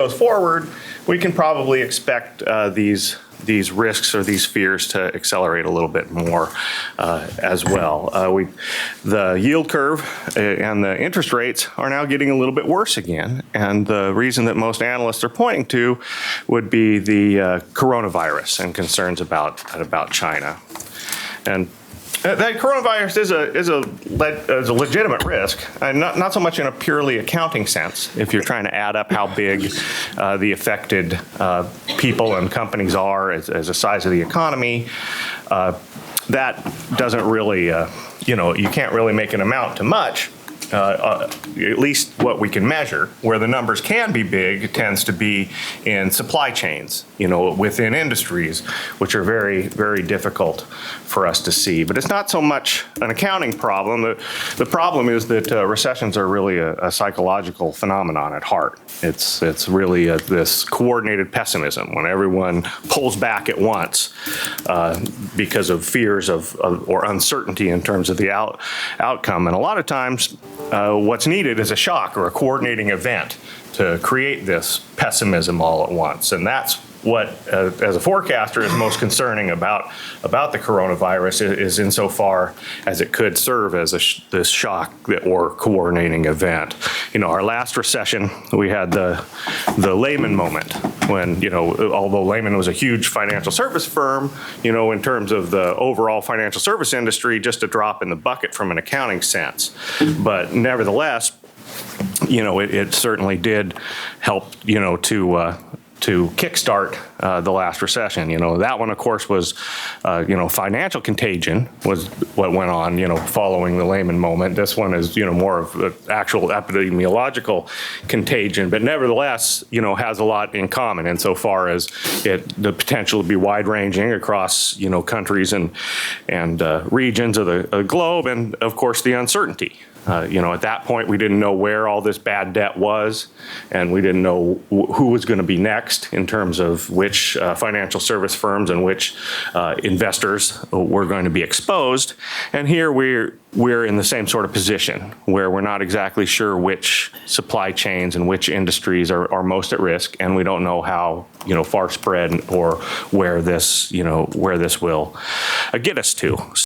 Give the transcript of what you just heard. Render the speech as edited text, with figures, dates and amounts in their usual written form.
goes forward, we can probably expect these risks or these fears to accelerate a little bit more as well. The yield curve and the interest rates are now getting a little bit worse again, and the reason that most analysts are pointing to would be the coronavirus and concerns about China. And that coronavirus is a legitimate risk, not so much in a purely accounting sense. If you're trying to add up how big the affected people and companies are as a size of the economy, that doesn't really, you can't really make an amount to much. At least what we can measure. Where the numbers can be big tends to be in supply chains, within industries, which are very, very difficult for us to see. But it's not so much an accounting problem. The problem is that recessions are really a psychological phenomenon at heart. It's really this coordinated pessimism when everyone pulls back at once because of fears or uncertainty in terms of the outcome. And a lot of times, what's needed is a shock or a coordinating event to create this pessimism all at once. And that's what, as a forecaster, is most concerning about the coronavirus is insofar as it could serve as this shock or coordinating event. Our last recession, we had the Lehman moment when, although Lehman was a huge financial service firm, in terms of the overall financial service industry, just a drop in the bucket from an accounting sense. But nevertheless, it certainly did help, to kickstart the last recession. That one, of course, was, financial contagion was what went on, following the Lehman moment. This one is, more of an actual epidemiological contagion, but nevertheless, has a lot in common insofar as the potential to be wide-ranging across, countries and regions of the globe, and of course the uncertainty. At that point, we didn't know where all this bad debt was, and we didn't know who was going to be next in terms of which financial service firms and which investors were going to be exposed. And here we're in the same sort of position where we're not exactly sure which supply chains and which industries are most at risk, and we don't know how far spread or where this will get us to.